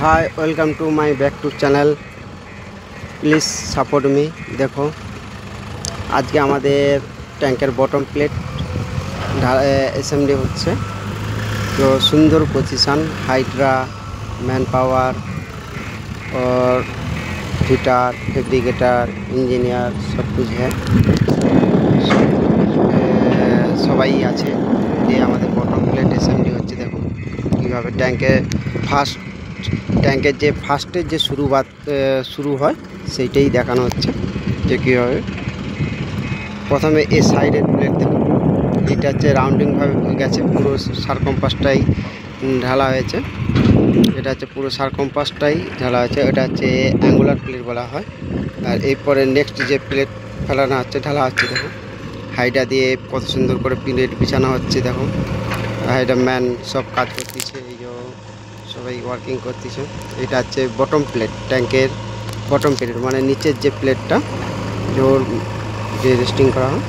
Hi welcome to my back to channel please support me. देखो आज के हमारे टैंकर बटम प्लेट असेंबली होच्छे तो सुंदर पोजीशन हाइड्रा मैन पावर और फिटर फैब्रिकेटर इंजिनियर सब कुछ है सबाई आछे ये हमारे बटम प्लेट असेंबली होच्छे। देखो किभाबे टैंके फार्स्ट टैंकेर जे फार्स्टेर जे शुरू है सेइटाई देखानो होच्छे जे किभाबे प्रथमे ए साइडेर प्लेट देखो एटा हच्छे राउंडिंग भावे गेछे पुरो सारकम्पासटाई ढाला हयेछे এটা হচ্ছে পুরো সারকম্পাসটাই ঢালা আছে। এটা হচ্ছে অ্যাঙ্গুলার প্লেট বলা হয়। আর এরপরে নেক্সট যে প্লেট ফেলানো হচ্ছে ঢালা হচ্ছে দেখো হাইডা দিয়ে কত সুন্দর করে প্লেট বিছানো হচ্ছে। দেখো হাইডা ম্যান সব কাজ করতেছে এই যে সবাই ওয়ার্কিং করতেছে। এটা হচ্ছে বটম প্লেট ট্যাঙ্কের বটম প্লেট মানে নিচের যে প্লেটটা জোর যে রেস্টিং করা হয়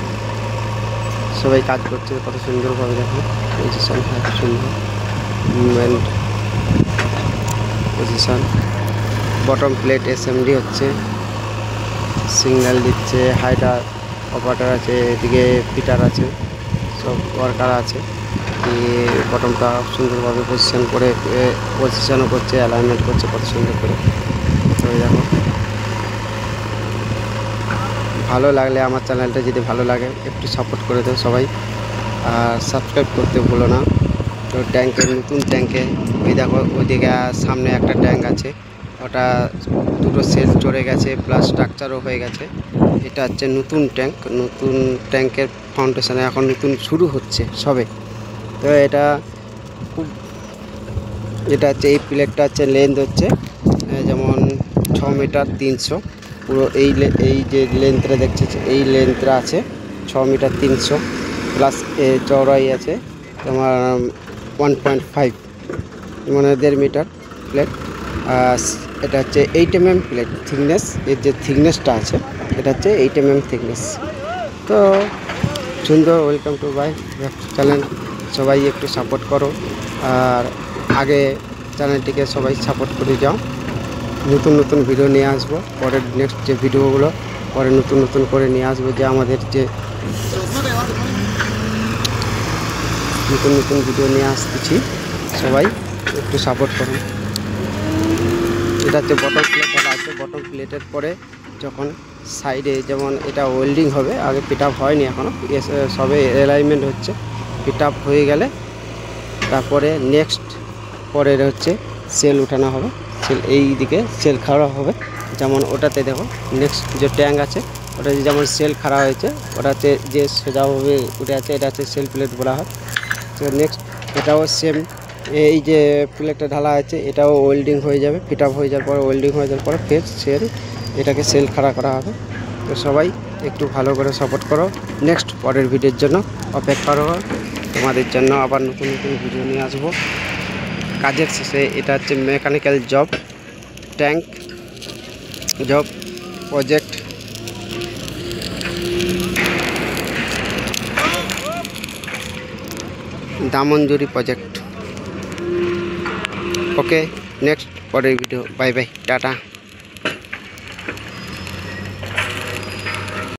সবাই কাজ করছে কত সুন্দরভাবে। দেখো পজিশন কত সুন্দর movement position bottom plate assembly হচ্ছে সিগন্যাল দিচ্ছে হাইডার অপারেটর আছে এদিকে ফিটার আছে সব ওয়ার্কার আছে বটমটা সুন্দরভাবে পজিশনও করছে অ্যালাইনমেন্ট করছে কত সুন্দর করে। তো দেখো ভালো লাগলে আমার চ্যানেলটা যদি ভালো লাগে একটু সাপোর্ট করে দেও সবাই আর সাবস্ক্রাইব করতে ভুলো না। তো ট্যাঙ্কের নতুন ট্যাঙ্কে ওই দেখো ওইদিকে সামনে একটা ট্যাঙ্ক আছে ওটা দুটো সেল চড়ে গেছে প্লাস স্ট্রাকচারও হয়ে গেছে। এটা হচ্ছে নতুন ট্যাঙ্কের ফাউন্ডেশনে এখন নতুন শুরু হচ্ছে সবে। তো এটা হচ্ছে এই প্লেটটা হচ্ছে লেন্থ হচ্ছে যেমন 6 মিটার 300 পুরো এই যে লেন্থটা দেখছে এই লেন্থটা আছে 6 মিটার 300 প্লাস চওড়াই আছে তোমার 1.5 মানে 1.5 মিটার প্লেট। এটা হচ্ছে 8 mm প্লেট থিকনেস এর যে থিকনেসটা আছে এটা হচ্ছে 8 mm থিকনেস। তো সুন্দর ওয়েলকাম টু মাই চ্যানেল সবাই একটু সাপোর্ট করো আর আগে চ্যানেলটিকে সবাই সাপোর্ট করে যাও। নতুন নতুন ভিডিও নিয়ে আসবো পরের নেক্সট যে ভিডিওগুলো পরে নতুন করে নিয়ে আসবো যে আমাদের যে নতুন ভিডিও নিয়ে আসতেছি সবাই একটু সাপোর্ট করুন। এটা হচ্ছে বটম প্লেট আছে বটম প্লেটের পরে যখন সাইডে যেমন এটা ওয়েল্ডিং হবে আগে পিট আপ হয়নি এখনও সবে অ্যালাইনমেন্ট হচ্ছে পিট আপ হয়ে গেলে তারপরে নেক্সট পরের হচ্ছে সেল উঠানো হবে সেল এই দিকে সেল খাড়া হবে যেমন ওটাতে দেখো নেক্সট যে ট্যাঙ্ক আছে ওটা যেমন সেল খাড়া হয়েছে ওটাতে যে সোজাভাবে উঠে আছে এটা হচ্ছে সেল প্লেট বলা হয়। তো নেক্সট এটাও সেম এই যে প্লেটটা ঢালা আছে এটাও ওয়েল্ডিং হয়ে যাবে ফিট আপ হয়ে যাওয়ার পরে ওয়েল্ডিং হয়ে যাওয়ার পরে ফের এটাকে সেল খাড়া করা হবে। তো সবাই একটু ভালো করে সাপোর্ট করো নেক্সট পরের ভিডিওর জন্য অপেক্ষা করো তোমাদের জন্য আবার নতুন ভিডিও নিয়ে আসবো কাজের শেষে। এটা হচ্ছে mechanical job tank job project দামনজুরি প্রজেক্ট। ওকে নেক্সট পরের ভিডিও বাই বাই টাটা।